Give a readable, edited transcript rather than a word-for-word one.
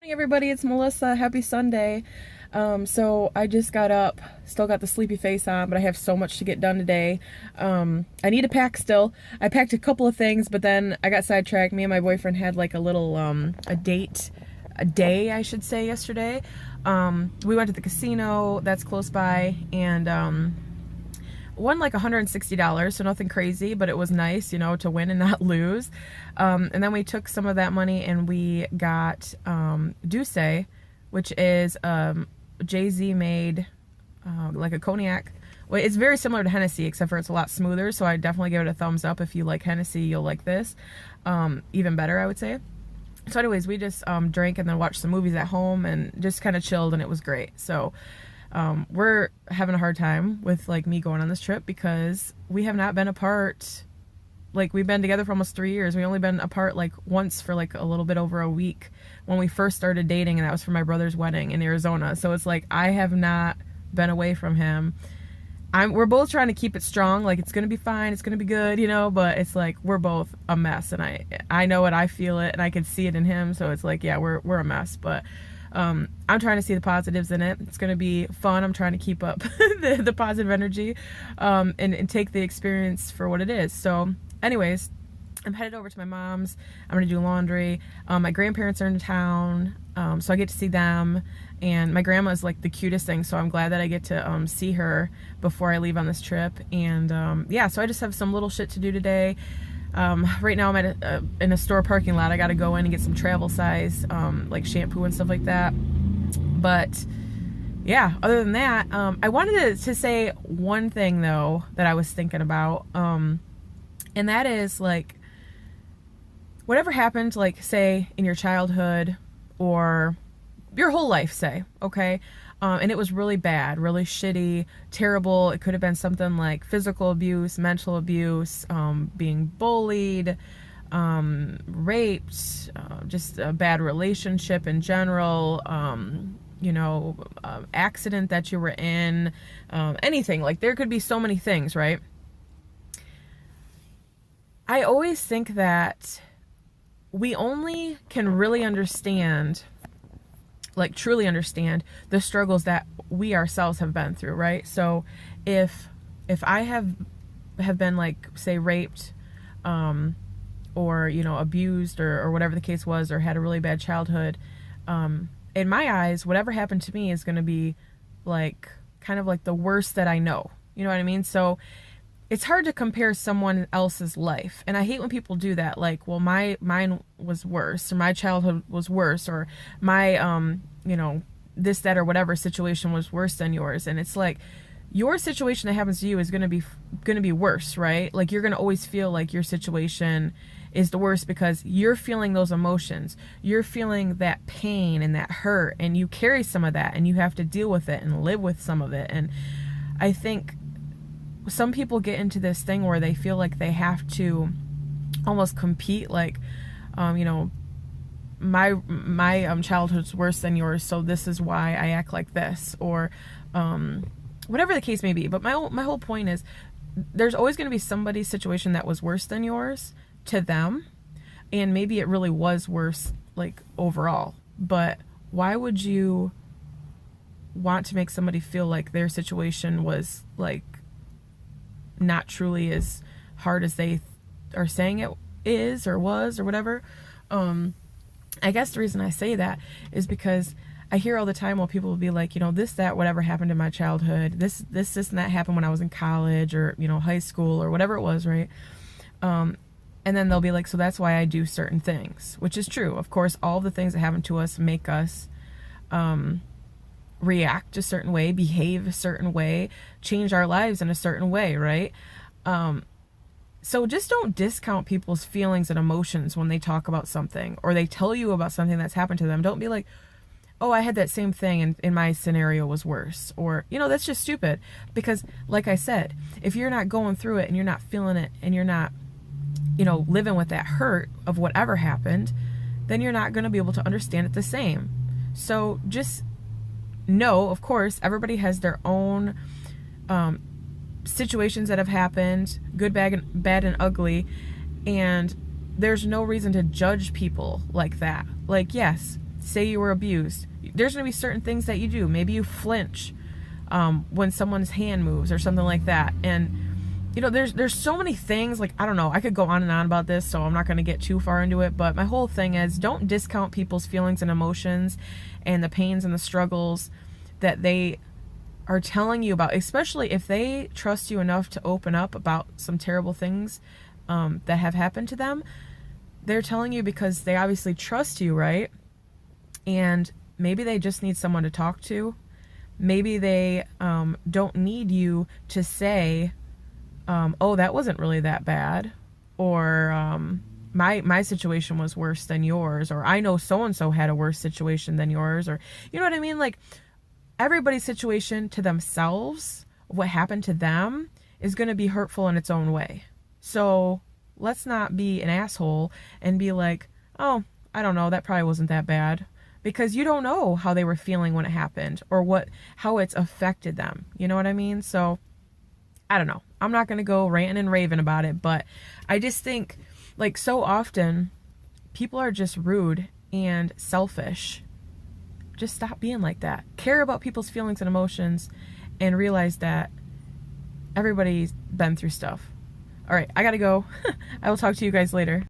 Hey everybody, it's Melissa. Happy Sunday. So I just got up, still got the sleepy face on, but I have so much to get done today. I need to pack still. I packed a couple of things, but then I got sidetracked. Me and my boyfriend had like a little, a day, I should say, yesterday. We went to the casino that's close by and, won like $160, so nothing crazy, but it was nice, you know, to win and not lose. And then we took some of that money and we got Douce, which is Jay-Z made like a cognac. Well, it's very similar to Hennessy, except for it's a lot smoother, so I definitely give it a thumbs up. If you like Hennessy, you'll like this. Even better, I would say. So anyways, we just drank and then watched some movies at home and just kind of chilled, and it was great. So we're having a hard time with like me going on this trip because we have not been apart. Like, we've been together for almost 3 years. We only been apart like once for like a little bit over a week when we first started dating, and that was for my brother's wedding in Arizona. So it's like I have not been away from him. We're both trying to keep it strong, like it's gonna be fine, it's gonna be good, you know, but it's like we're both a mess, and I know it, I feel it, and I can see it in him. So it's like, yeah, we're a mess, but I'm trying to see the positives in it. It's going to be fun. I'm trying to keep up the positive energy, and take the experience for what it is. So anyways, I'm headed over to my mom's. I'm going to do laundry. My grandparents are in town, so I get to see them. And my grandma is like the cutest thing, so I'm glad that I get to see her before I leave on this trip. And yeah, so I just have some little shit to do today. Right now I'm at in a store parking lot. I got to go in and get some travel size, like shampoo and stuff like that. But yeah, other than that, I wanted to say one thing though that I was thinking about, and that is like, whatever happened, like say in your childhood or your whole life, say, okay, and it was really bad, really shitty, terrible. It could have been something like physical abuse, mental abuse, being bullied, raped, just a bad relationship in general, you know, accident that you were in, anything. Like, there could be so many things, right? I always think that we only can really understand, like truly understand, the struggles that we ourselves have been through, right? So if I have been like, say, raped, or, you know, abused, or whatever the case was, or had a really bad childhood, in my eyes, whatever happened to me is going to be like kind of like the worst that I know. You know what I mean? So it's hard to compare someone else's life. And I hate when people do that. Like, well, mine was worse, or my childhood was worse, or my, you know, this, that, or whatever situation was worse than yours. And it's like, your situation that happens to you is going to be worse, right? Like, you're going to always feel like your situation is the worst because you're feeling those emotions. You're feeling that pain and that hurt, and you carry some of that, and you have to deal with it and live with some of it. And I think some people get into this thing where they feel like they have to almost compete, like, you know, my childhood's worse than yours, so this is why I act like this, or whatever the case may be. But my whole point is, there's always going to be somebody's situation that was worse than yours to them, and maybe it really was worse, like, overall. But why would you want to make somebody feel like their situation was like not truly as hard as they are saying it is, or was, or whatever? I guess the reason I say that is because I hear all the time while people will be like, you know, this, that, whatever happened in my childhood, this, and that happened when I was in college, or, you know, high school, or whatever it was, right? And then they'll be like, so that's why I do certain things, which is true. Of course, all the things that happen to us make us react a certain way, behave a certain way, change our lives in a certain way, right? So just don't discount people's feelings and emotions when they talk about something, or they tell you about something that's happened to them. Don't be like, oh, I had that same thing and in my scenario was worse. Or, you know, that's just stupid. Because like I said, if you're not going through it and you're not feeling it and you're not, you know, living with that hurt of whatever happened, then you're not going to be able to understand it the same. So just know, of course, everybody has their own situations that have happened, good, bad, and ugly, and there's no reason to judge people like that. Like, yes, say you were abused, there's going to be certain things that you do. Maybe you flinch when someone's hand moves or something like that. And you know, there's so many things, like, I don't know, I could go on and on about this, so I'm not going to get too far into it, but my whole thing is, don't discount people's feelings and emotions and the pains and the struggles that they are telling you about, especially if they trust you enough to open up about some terrible things that have happened to them. They're telling you because they obviously trust you, right? And maybe they just need someone to talk to. Maybe they don't need you to say, oh, that wasn't really that bad, or my situation was worse than yours, or I know so-and-so had a worse situation than yours, or you know what I mean? Like, everybody's situation to themselves, what happened to them, is going to be hurtful in its own way. So let's not be an asshole and be like, oh, I don't know, that probably wasn't that bad, because you don't know how they were feeling when it happened, or how it's affected them. You know what I mean? So I don't know. I'm not going to go ranting and raving about it, but I just think, like, so often people are just rude and selfish. Just stop being like that. Care about people's feelings and emotions and realize that everybody's been through stuff. All right, I got to go. I will talk to you guys later.